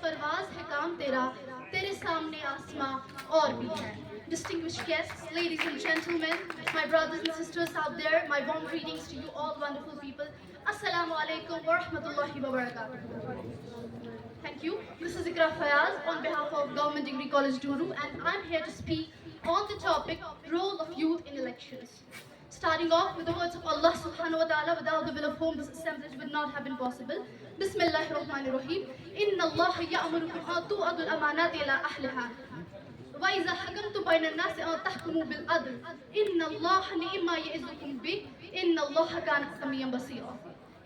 परवाज है काम तेरा, तेरे सामने आसमां और भी है. Distinguished guests, ladies and gentlemen, my brothers and sisters out there, my warm greetings to you all wonderful people. Assalamu alaikum wa rahmatullahi wa barakatuh. Thank you. This is Ikra Fayaz on behalf of Government Degree College Duru, and I'm here to speak on the topic role of youth in elections. Starting off with the words of Allah subhanahu wa ta'ala, without the will of whom this assemblage would not have been possible. Bismillahir Rahmanir Rahim. Inna Allah ya'murukum an tu'adul amanati ila ahliha. وَإِذَا حَكَمْتُمْ بَيْنَ النَّاسِ أَن تَحْكُمُوا بِالْعَدْلِ إِنَّ اللَّهَ نِعْمَ يَعِظُكُم بِهِ إِنَّ اللَّهَ كَانَ سَمِيعًا بَصِيرًا.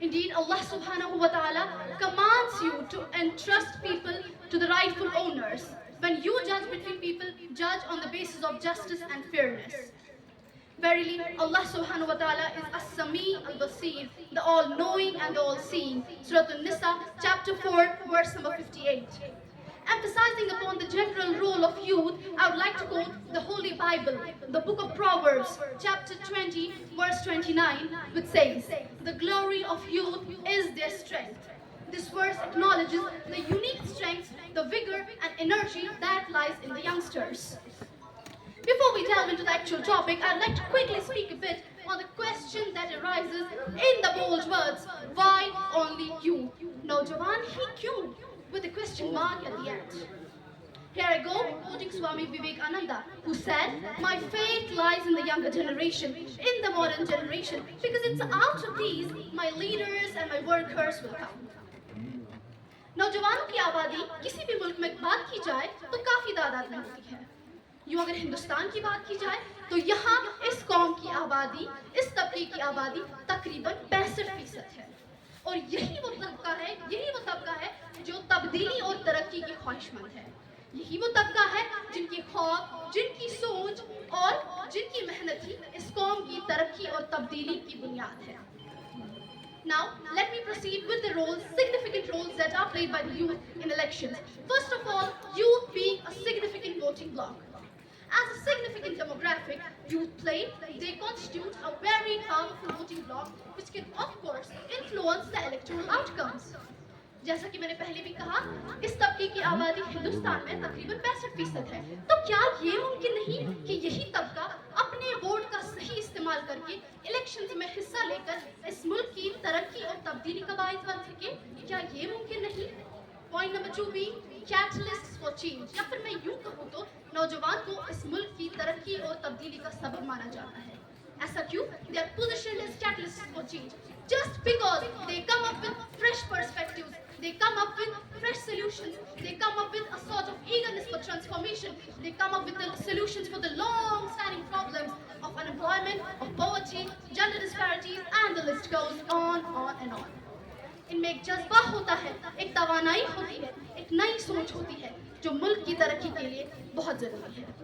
Indeed, Allah subhanahu wa ta'ala commands you to entrust people to the rightful owners. When you judge between people, judge on the basis of justice and fairness. Verily, Allah subhanahu wa ta'ala is As-Sami al-Basir, the all-knowing and the all-seeing. Surah An-Nisa, chapter 4, verse number 58. Emphasizing upon the general role of youth, I would like to quote the Holy Bible, the book of Proverbs, chapter 20, verse 29, which says, "The glory of youth is their strength." This verse acknowledges the unique strength, the vigor and energy that lies in the youngsters. Before we delve into the actual topic, I'd like to quickly speak a bit on the question that arises in the bold words, why only you? Naujawan hi kyun? With a question mark at the end. Here I go, quoting Swami Vivekananda, who said, "My faith lies in the younger generation, in the modern generation, because it's out of these my leaders and my workers will come." नौजवानों की आबादी किसी भी मुल्क में बात की जाए तो काफी तादाद में होती है. यूं अगर हिंदुस्तान की बात की जाए तो यहाँ इस कौम की आबादी, इस तबके की आबादी तकरीबन 65% है. और यही वो तबका है जो तब्दीली और तरक्की की ख्वाहिशमंद है. यही वो तबका है जिनकी ख्वाब, जिनकी सोच और जिनकी मेहनत ही इस कौम की तरक्की और तब्दीली की बुनियाद है. Now, let me proceed with the significant roles that are played by the youth in elections. First of all, youth being a significant voting bloc. As a significant demographic, they constitute a very powerful voting bloc which can, of course, influence the electoral outcomes. जैसा कि मैंने पहले भी कहा, इस तबके की आबादी हिंदुस्तान में तकरीबन 65% है. तो क्या ये मुमकिन नहीं कि यही तबका अपने वोट का सही इस्तेमाल करके इलेक्शंस में हिस्सा लेकर इस मुल्क की तरक्की और तब्दीली का बाइस बन सके? क्या ये मुमकिन नहीं? पॉइंट नंबर 2 भी कैटलिस्ट्स फॉर चेंज, या फिर मैं यूं कहूं तो नौजवान को इस मुल्क की तरक्की और तब्दीली का सबब माना जाता है. ऐसा क्यों? They are positioned as catalysts for change just because they come up with fresh perspectives, they come up with fresh solutions, they come up with a sort of eagerness for transformation, they come up with the solutions for the long-standing problems of unemployment, of poverty, gender disparities, and the list goes on and on. इनमें एक जज्बा होता है, एक तवानाई होती है, एक नई सोच होती है जो मुल्क की तरक्की के लिए बहुत जरूरी है.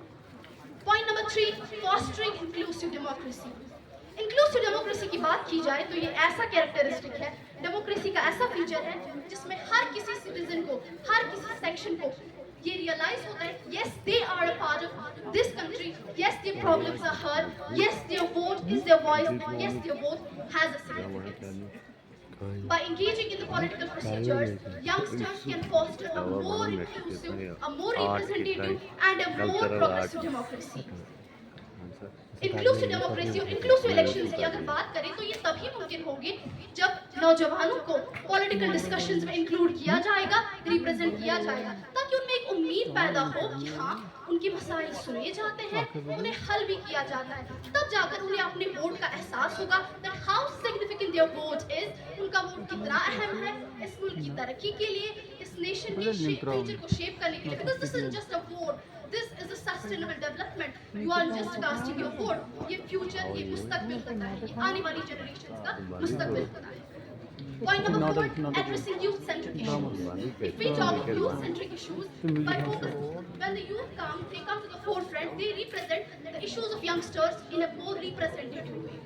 Point number 3, fostering inclusive democracy. Inclusive democracy की बात की जाए तो ये ऐसा कैरेक्टरिस्टिक है, डेमोक्रेसी का ऐसा फीचर है जिसमें हर किसी सिटीजन को, हर किसी सेक्शन को ये रियलाइज होता है, yes they are a part of this country, yes their problems are heard, yes their vote is their voice, yes their vote has a significance. By engaging in the political procedures, youngsters can foster a more inclusive, a more representative, and a more progressive democracy. Inclusive democracy और inclusive elections की अगर बात करें तो ये तभी मुमकिन होंगे जब नौजवानों को पॉलिटिकल डिस्कशंस में इंक्लूड किया जाएगा, रिप्रेजेंट किया जाएगा, ताकि उनमें एक उम्मीद पैदा हो कि हाँ उनके मसाइल सुने जाते हैं, उन्हें हल भी किया जाता है. तब जाकर उन्हें अपने वोट का एहसास होगा that how significant their vote is, उनका वोट कितना अहम है इस मुल्क की तरक्की के लिए, इस नेशन के फ्यूचर को शेप करने के लिए. Because this is just a vote, this is a sustainable development. You are just casting your vote. ये फ्यूचर, ये मुस्तकबिल होता है, ये आने वाली जनरेशंस का मुस्तकबिल होता है. Point number 4, addressing youth-centric issues. If we talk of youth-centric issues, by focus, when the youth come, they come to the forefront, they represent the issues of youngsters in a more representative way.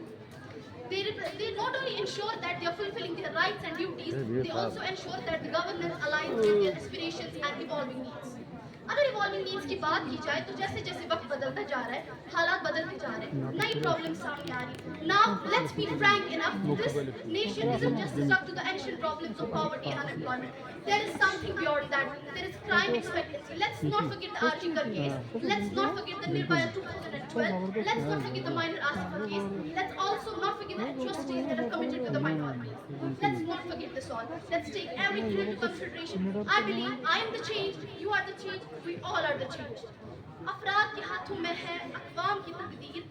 They not only ensure that they are fulfilling their rights and duties, they also ensure that the governance aligns with their aspirations and evolving needs. अगर evolving needs की बात की जाए तो जैसे जैसे वक्त बदलता जा रहा है, हालात बदलते जा रहे हैं, नई प्रॉब्लम्स सामने आ रही हैं. Now let's be frank enough, this nation isn't just stuck to the ancient problems of poverty and unemployment. There is something beyond that there is crime expectancy. Let's not forget the Archikar case. Let's not forget the Nirbhaya 2012. Let's not forget the minor Asifa case. Let's also not forget the atrocities that are committed with the minorities. Let's not forget this all. Let's take everything into consideration. I believe I am the change, you are the change, we all are the change. अफराद के हाथों में है अक़वाम की तकदीर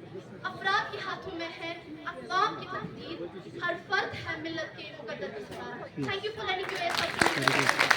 अफराद के हाथों में है अक़वाम की तकदीर हर फर्द है मिल्लत के मुक़द्दर Asrar. Thank you for letting me